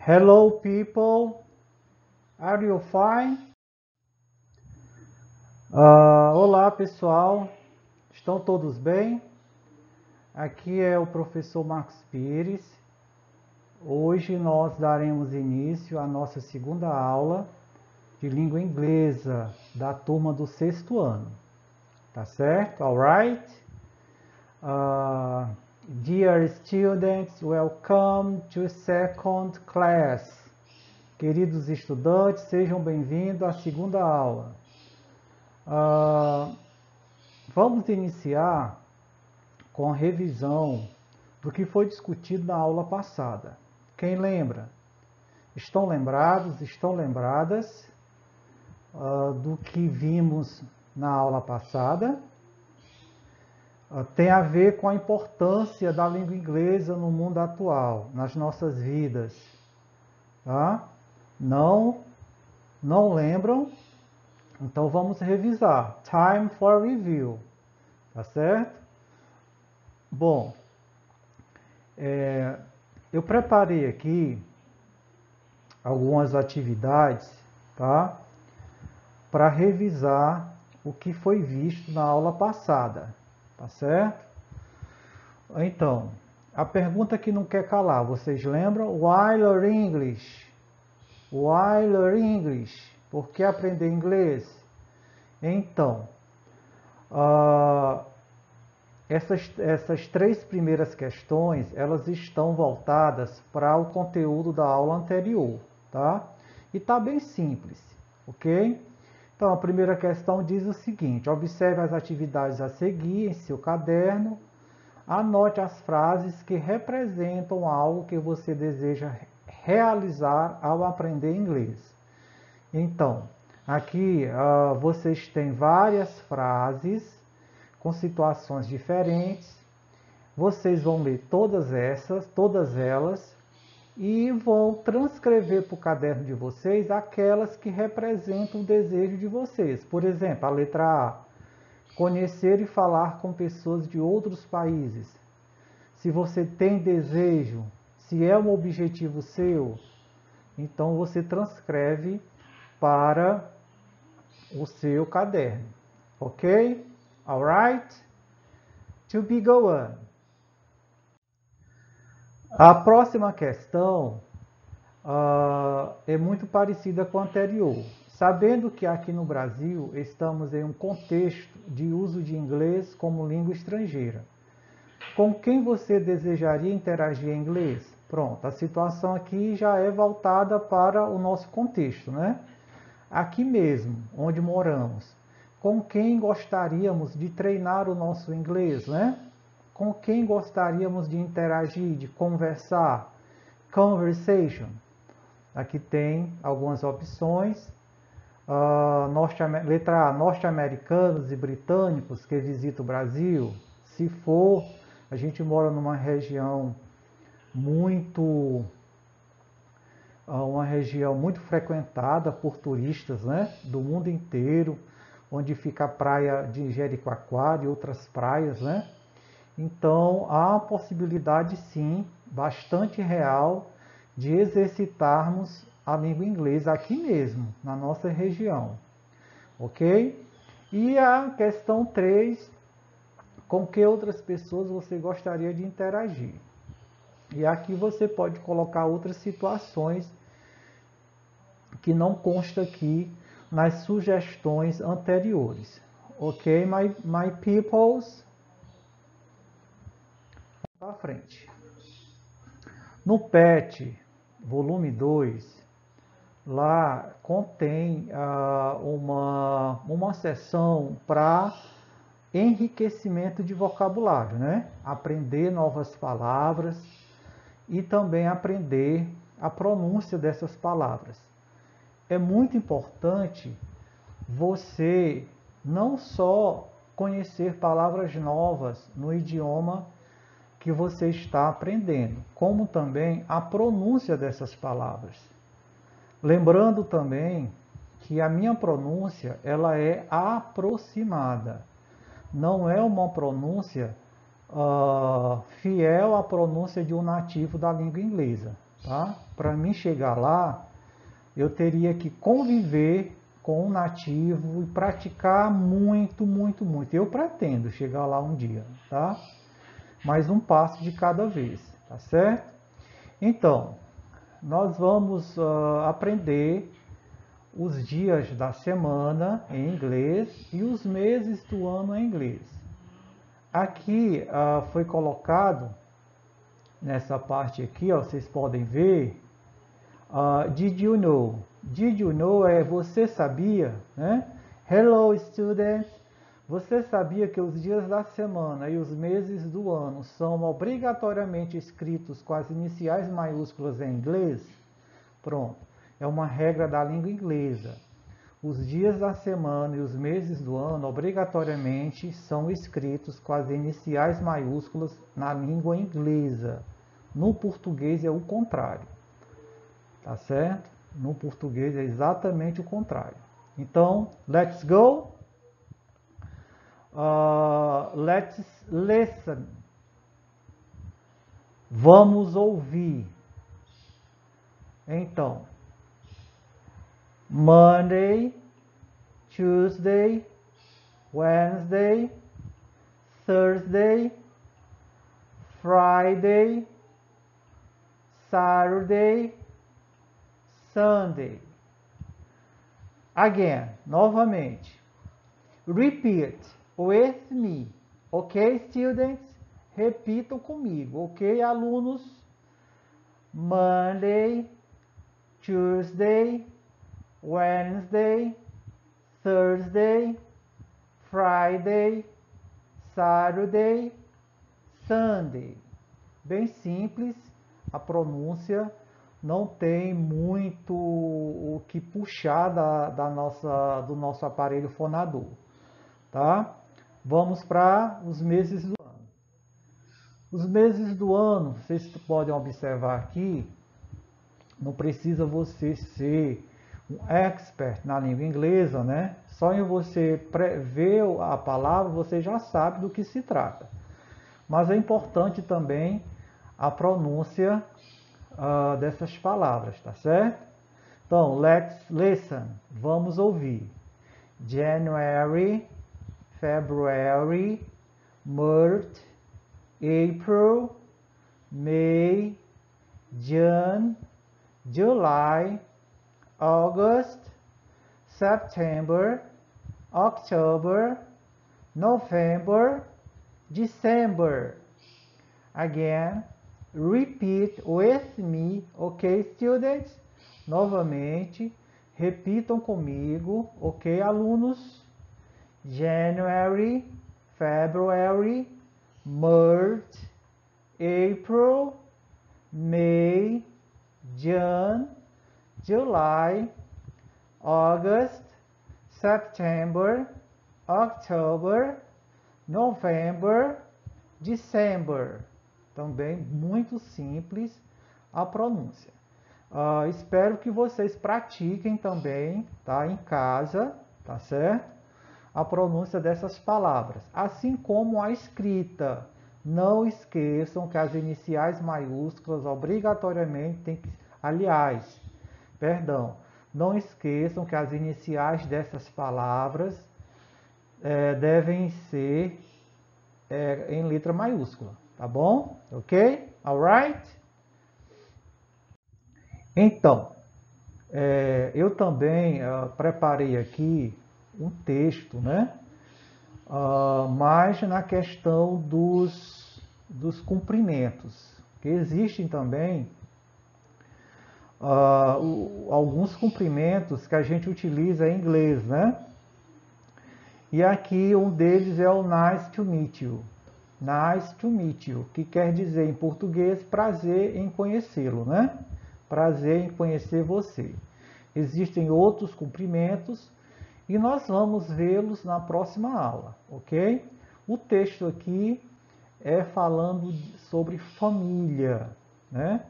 Hello people, are you fine? Olá pessoal, estão todos bem? Aqui é o professor Marcos Pires. Hoje nós daremos início à nossa segunda aula de língua inglesa da turma do sexto ano, tá certo? Alright? Dear students, welcome to second class. Queridos estudantes, sejam bem-vindos à segunda aula. Vamos iniciar com a revisão do que foi discutido na aula passada. Quem lembra? Estão lembrados? Estão lembradas do que vimos na aula passada? Tem a ver com a importância da língua inglesa no mundo atual, nas nossas vidas. Tá? Não lembram? Então vamos revisar. Time for review. Tá certo? Bom, eu preparei aqui algumas atividades, tá? Para revisar o que foi visto na aula passada. Tá certo? Então, a pergunta que não quer calar, vocês lembram? Why learn English? Why learn English? Por que aprender inglês? Então, essas três primeiras questões, elas estão voltadas para o conteúdo da aula anterior, tá? E tá bem simples, ok? Então, a primeira questão diz o seguinte: observe as atividades a seguir em seu caderno, anote as frases que representam algo que você deseja realizar ao aprender inglês. Então, aqui vocês têm várias frases com situações diferentes. Vocês vão ler todas elas, e vão transcrever para o caderno de vocês aquelas que representam o desejo de vocês. Por exemplo, a letra A: conhecer e falar com pessoas de outros países. Se você tem desejo, se é um objetivo seu, então você transcreve para o seu caderno. Ok? Alright? To be go on. A próxima questão é muito parecida com a anterior. Sabendo que aqui no Brasil estamos em um contexto de uso de inglês como língua estrangeira, com quem você desejaria interagir em inglês? Pronto, a situação aqui já é voltada para o nosso contexto, né? Aqui mesmo, onde moramos. Com quem gostaríamos de treinar o nosso inglês, né? Com quem gostaríamos de interagir, de conversar? Conversation. Aqui tem algumas opções. Letra A: norte-americanos e britânicos que visitam o Brasil. Se for, a gente mora numa região muito frequentada por turistas, né, do mundo inteiro, onde fica a praia de Jericoacoara e outras praias, né? Então, há a possibilidade, sim, bastante real, de exercitarmos a língua inglesa aqui mesmo, na nossa região. Ok? E a questão 3, com que outras pessoas você gostaria de interagir? E aqui você pode colocar outras situações que não consta aqui nas sugestões anteriores. Ok, my peoples? Para frente. No PET, volume 2, lá contém uma seção para enriquecimento de vocabulário, né? Aprender novas palavras e também aprender a pronúncia dessas palavras. É muito importante você não só conhecer palavras novas no idioma que você está aprendendo, como também a pronúncia dessas palavras. Lembrando também que a minha pronúncia, ela é aproximada. Não é uma pronúncia fiel à pronúncia de um nativo da língua inglesa. tá? Para mim chegar lá, eu teria que conviver com um nativo e praticar muito, muito, muito. Eu pretendo chegar lá um dia, tá? Mas um passo de cada vez, tá certo? Então, nós vamos aprender os dias da semana em inglês e os meses do ano em inglês. Aqui foi colocado, nessa parte aqui, ó, vocês podem ver, did you know? Did you know é você sabia, né? Hello students, você sabia que os dias da semana e os meses do ano são obrigatoriamente escritos com as iniciais maiúsculas em inglês? Pronto, é uma regra da língua inglesa. Os dias da semana e os meses do ano obrigatoriamente são escritos com as iniciais maiúsculas na língua inglesa. No português é o contrário. Tá certo? No português é exatamente o contrário. Então, let's go. Let's listen. Vamos ouvir. Então, Monday, Tuesday, Wednesday, Thursday, Friday, Saturday, Sunday. Again, novamente. Repeat with me. Ok, students? Repitam comigo, ok, alunos? Monday, Tuesday, Wednesday, Thursday, Friday, Saturday, Sunday. Bem simples, a pronúncia não tem muito o que puxar do nosso aparelho fonador, tá? Vamos para os meses do ano. Os meses do ano, vocês podem observar aqui, não precisa você ser um expert na língua inglesa, né? Só em você ver a palavra, você já sabe do que se trata. Mas é importante também a pronúncia dessas palavras, tá certo? Então, let's listen. Vamos ouvir. January, February, March, April, May, June, July, August, September, October, November, December. Again, repeat with me, ok, students? Novamente, repitam comigo, ok, alunos? January, February, March, April, May, June, July, August, September, October, November, December. Também muito simples a pronúncia. Espero que vocês pratiquem também, tá, em casa, tá certo? A pronúncia dessas palavras, assim como a escrita. Não esqueçam que as iniciais maiúsculas obrigatoriamente têm que... Aliás, perdão, não esqueçam que as iniciais dessas palavras devem ser em letra maiúscula, tá bom? Ok? Alright? Então, eu também preparei aqui um texto, né? Mais na questão dos cumprimentos, que existem também alguns cumprimentos que a gente utiliza em inglês, né? E aqui um deles é o nice to meet you. Nice to meet you, que quer dizer em português prazer em conhecê-lo, né? Prazer em conhecer você. Existem outros cumprimentos e nós vamos vê-los na próxima aula, ok? O texto aqui é falando sobre família, né?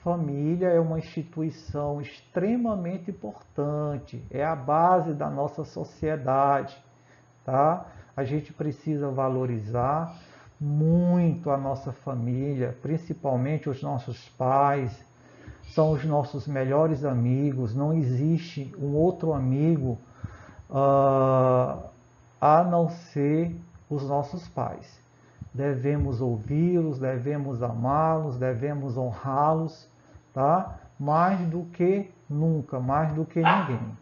Família é uma instituição extremamente importante, é a base da nossa sociedade, tá? A gente precisa valorizar muito a nossa família, principalmente os nossos pais, são os nossos melhores amigos, não existe um outro amigo a não ser os nossos pais. Devemos ouvi-los, devemos amá-los, devemos honrá-los, tá? Mais do que nunca, mais do que ninguém.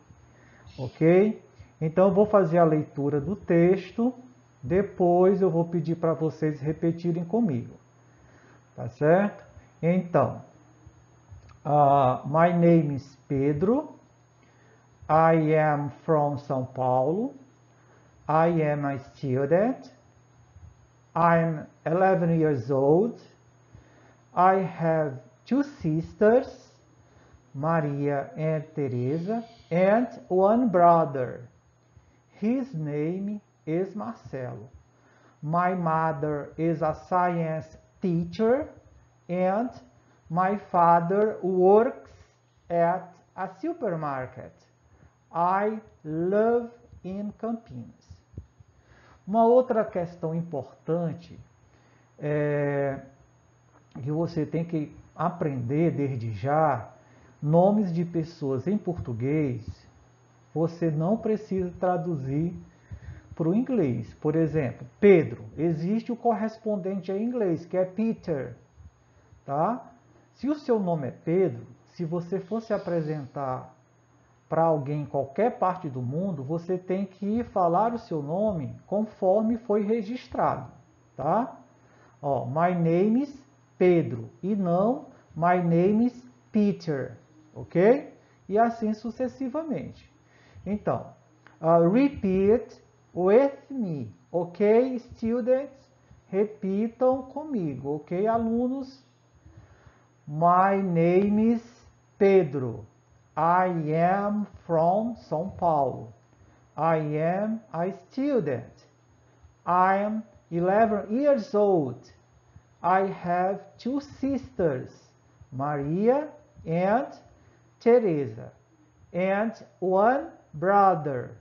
Ok? Então eu vou fazer a leitura do texto, depois eu vou pedir para vocês repetirem comigo. Tá certo? Então, my name is Pedro. I am from São Paulo. I am a student. I'm 11 years old. I have two sisters, Maria and Teresa, and one brother. His name is Marcelo. My mother is a science teacher, and my father works at a supermarket. I live in Campinas. Uma outra questão importante que você tem que aprender desde já, nomes de pessoas em português, você não precisa traduzir para o inglês. Por exemplo, Pedro, existe o correspondente em inglês, que é Peter, tá? Se o seu nome é Pedro, se você fosse apresentar para alguém em qualquer parte do mundo, você tem que falar o seu nome conforme foi registrado, tá? Ó, my name is Pedro e não my name is Peter, ok? E assim sucessivamente. Então, repeat with me, ok, students? Repitam comigo, ok, alunos? My name is Pedro. I am from São Paulo. I am a student. I am 11 years old. I have two sisters, Maria and Teresa, and one brother.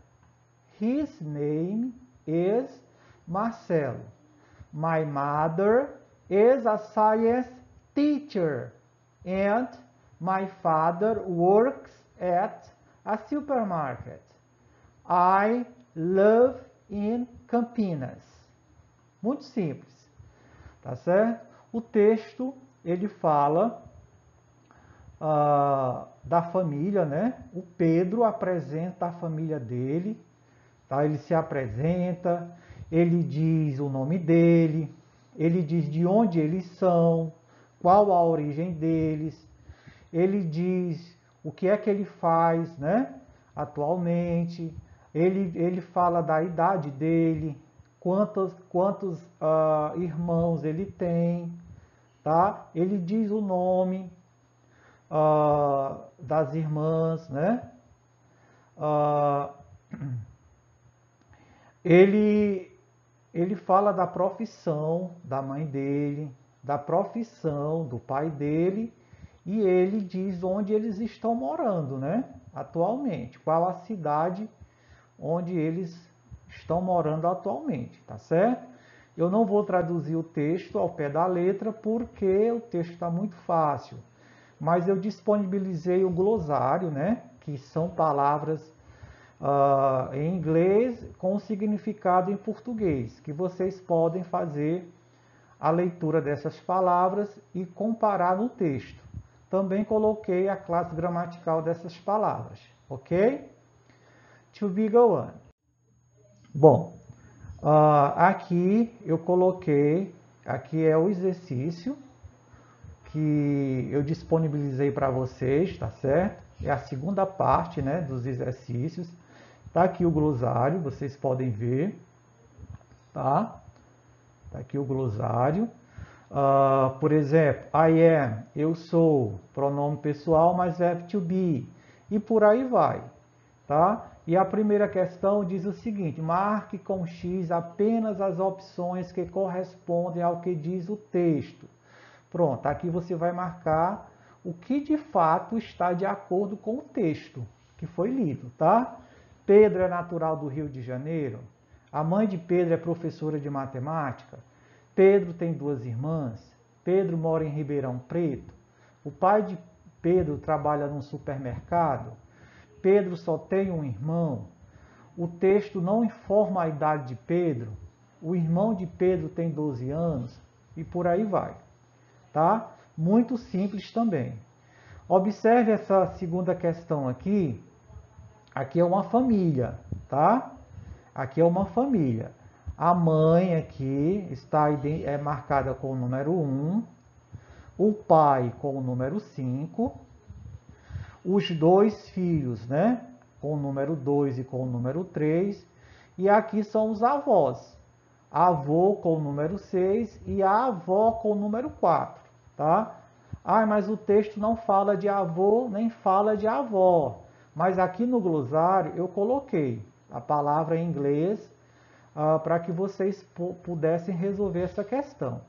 His name is Marcelo. My mother is a science teacher, and my father works at a supermarket. I live in Campinas. Muito simples, tá certo? O texto, ele fala da família, né? O Pedro apresenta a família dele, tá? Ele se apresenta, ele diz o nome dele, ele diz de onde eles são, qual a origem deles, ele diz o que é que ele faz, né, atualmente, ele fala da idade dele, quantos irmãos ele tem, tá? Ele diz o nome das irmãs, né? Ele fala da profissão da mãe dele, da profissão do pai dele, e ele diz onde eles estão morando, né? Atualmente, qual a cidade onde eles estão morando atualmente, tá certo? Eu não vou traduzir o texto ao pé da letra porque o texto está muito fácil, mas eu disponibilizei o glossário, né? Que são palavras em inglês com significado em português, que vocês podem fazer a leitura dessas palavras e comparar no texto. Também coloquei a classe gramatical dessas palavras, ok? To be go on. Bom, aqui eu coloquei, aqui é o exercício que eu disponibilizei para vocês, tá certo? É a segunda parte, né, dos exercícios. Tá aqui o glossário, vocês podem ver, tá? Tá aqui o glossário. Por exemplo, I am, eu sou, pronome pessoal, mais verbo to be, e por aí vai, tá? E a primeira questão diz o seguinte: marque com X apenas as opções que correspondem ao que diz o texto. Pronto, aqui você vai marcar o que de fato está de acordo com o texto que foi lido, tá? Pedro é natural do Rio de Janeiro. A mãe de Pedro é professora de matemática. Pedro tem duas irmãs. Pedro mora em Ribeirão Preto. O pai de Pedro trabalha num supermercado? Pedro só tem um irmão? O texto não informa a idade de Pedro? O irmão de Pedro tem 12 anos? E por aí vai, tá? Muito simples também. Observe essa segunda questão aqui. Aqui é uma família, tá? Aqui é uma família. A mãe aqui é marcada com o número 1, o pai com o número 5, os dois filhos, né? Com o número 2 e com o número 3, e aqui são os avós. Avô com o número 6 e a avó com o número 4, tá? Ah, mas o texto não fala de avô nem fala de avó. Mas aqui no glossário eu coloquei a palavra em inglês para que vocês pudessem resolver essa questão.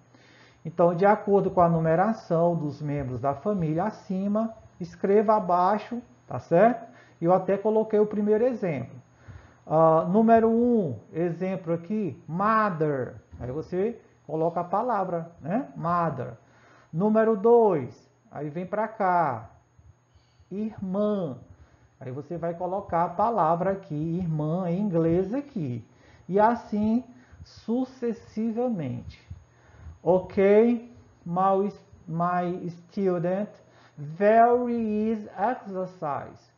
Então, de acordo com a numeração dos membros da família acima, escreva abaixo, tá certo? E eu até coloquei o primeiro exemplo. Número 1, exemplo aqui, mother. Aí você coloca a palavra, né? Mother. Número 2, aí vem para cá, irmã. Aí você vai colocar a palavra aqui, irmã, em inglês aqui. E assim sucessivamente. Ok, my student, very easy exercise.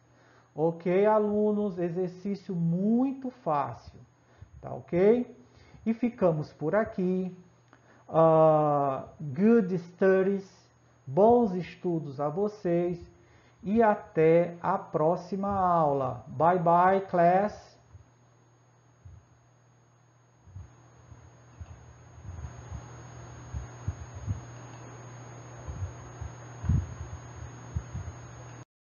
Ok, alunos, exercício muito fácil. Tá ok? E ficamos por aqui. Good studies, bons estudos a vocês. E até a próxima aula. Bye bye, class.